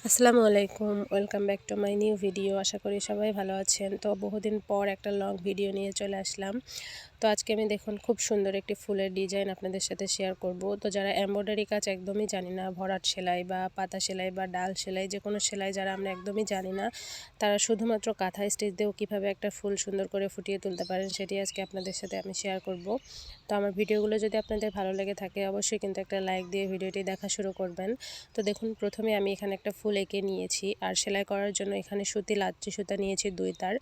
আসসালামু আলাইকুম, welcome back to my new video. আশা করি সবাই ভালো আছেন। তো বহুদিন পর একটা লং ভিডিও নিয়ে চলে আসলাম। তো আজকে আমি দেখুন খুব সুন্দর একটি ফুলের ডিজাইন আপনাদের সাথে শেয়ার করব। তো যারা এমব্রয়ডারি কাজ একদমই জানি না, ভরাট সেলাই বা পাতা সেলাই বা ডাল সেলাই, যে কোনো সেলাই যারা আমরা একদমই জানি না, তারা শুধুমাত্র কাঁথা স্টিচ দিয়েও কীভাবে একটা ফুল সুন্দর করে ফুটিয়ে তুলতে পারেন সেটি আজকে আপনাদের সাথে আমি শেয়ার করব। তো আমার ভিডিওগুলো যদি আপনাদের ভালো লেগে থাকে অবশ্যই কিন্তু একটা লাইক দিয়ে ভিডিওটি দেখা শুরু করবেন। তো দেখুন প্রথমে আমি এখানে একটা ফুল এঁকে নিয়েছি, আর সেলাই করার জন্য এখানে সুতি লাচ্ছি সুতা নিয়েছি 2 তার।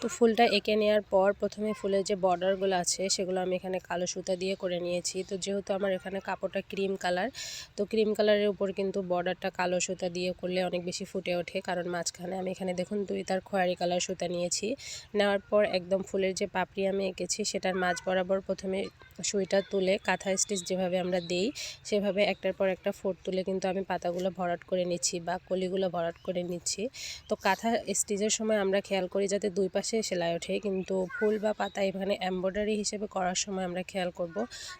তো ফুলটা এঁকে নেওয়ার পর প্রথমে ফুলের যে বর্ডারগুলো আছে সেগুলো আমি এখানে কালো সুতা দিয়ে করে নিয়েছি। তো যেহেতু আমার এখানে কাপড়টা ক্রিম কালার, তো ক্রিম কালারের উপর কিন্তু বর্ডারটা কালো সুতা দিয়ে করলে অনেক বেশি ফুটে ওঠে, কারণ মাঝখানে আমি এখানে দেখুন 2 তার খয়েরি কালার সুতা নিয়েছি। নেওয়ার পর একদম ফুলের যে পাপড়ি আমি এঁকেছি সেটার মাঝ বরাবর প্রথমে সুইটা তুলে কাঁথা স্টিচ যেভাবে আমরা দেই সেভাবে একটার পর একটা ফোঁট তুলে কিন্তু আমি পাতাগুলো ভরাট করে নিচ্ছি বা কলিগুলো ভরাট করে নিচ্ছি। তো কাঁথা স্টিচের সময় আমরা খেয়াল করি যাতে দুই পাশে সেলাই ওঠে, কিন্তু ফুল বা পাতা এখানে এমব্রয়ডারি হিসেবে করার সময় আমরা খেয়াল করব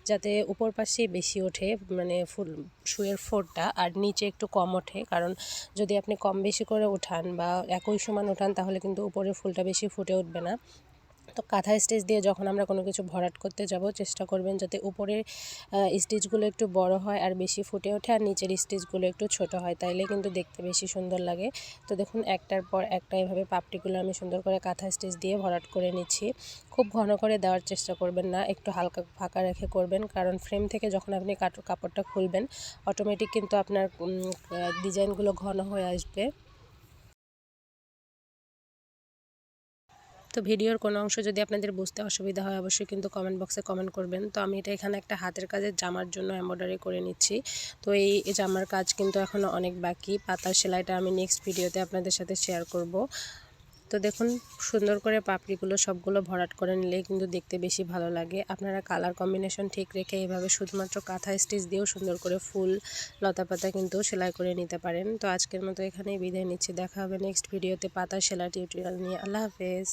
যাতে উপর পাশেই বেশি ওঠে, মানে ফুল সুইয়ের ফোঁটটা, আর নিচে একটু কম ওঠে। কারণ যদি আপনি কম বেশি করে উঠান বা একই সমান উঠান তাহলে কিন্তু উপরে ফুলটা বেশি ফুটে উঠবে না। তো কাঁথা স্টিচ দিয়ে যখন আমরা কোনো কিছু ভরাট করতে যাব চেষ্টা করবেন যাতে উপরের স্টিচগুলো একটু বড় হয় আর বেশি ফুটে ওঠে, আর নিচের স্টিচগুলো একটু ছোট হয়, তাইলে কিন্তু দেখতে বেশি সুন্দর লাগে। তো দেখুন একটার পর একটা এভাবে পাপড়িগুলো আমি সুন্দর করে কাঁথা স্টিচ দিয়ে ভরাট করে নিচ্ছি। খুব ঘন করে দেওয়ার চেষ্টা করবেন না, একটু হালকা ফাঁকা রেখে করবেন, কারণ ফ্রেম থেকে যখন আপনি কাপড়টা খুলবেন অটোমেটিক কিন্তু আপনার ডিজাইনগুলো ঘন হয়ে আসবে। তো ভিডিওর কোনো অংশ যদি আপনাদের বুঝতে অসুবিধা হয় অবশ্যই কিন্তু কমেন্ট বক্সে কমেন্ট করবেন। তো আমি এটা এখানে একটা হাতের কাজের জামার জন্য এমব্রয়ডারি করে নিচ্ছি। তো এই জামার কাজ কিন্তু এখনও অনেক বাকি। পাতার সেলাইটা আমি নেক্সট ভিডিওতে আপনাদের সাথে শেয়ার করব। তো দেখুন সুন্দর করে পাপড়িগুলো সবগুলো ভরাট করে নিলেই কিন্তু দেখতে বেশি ভালো লাগে। আপনারা কালার কম্বিনেশন ঠিক রেখে এইভাবে শুধুমাত্র কাঁথা স্টিচ দিয়েও সুন্দর করে ফুল লতা পাতা কিন্তু সেলাই করে নিতে পারেন। তো আজকের মতো এখানেই বিদায় নিচ্ছি, দেখা হবে নেক্সট ভিডিওতে পাতার সেলাই টিউটোরিয়াল নিয়ে। আল্লাহ হাফেজ।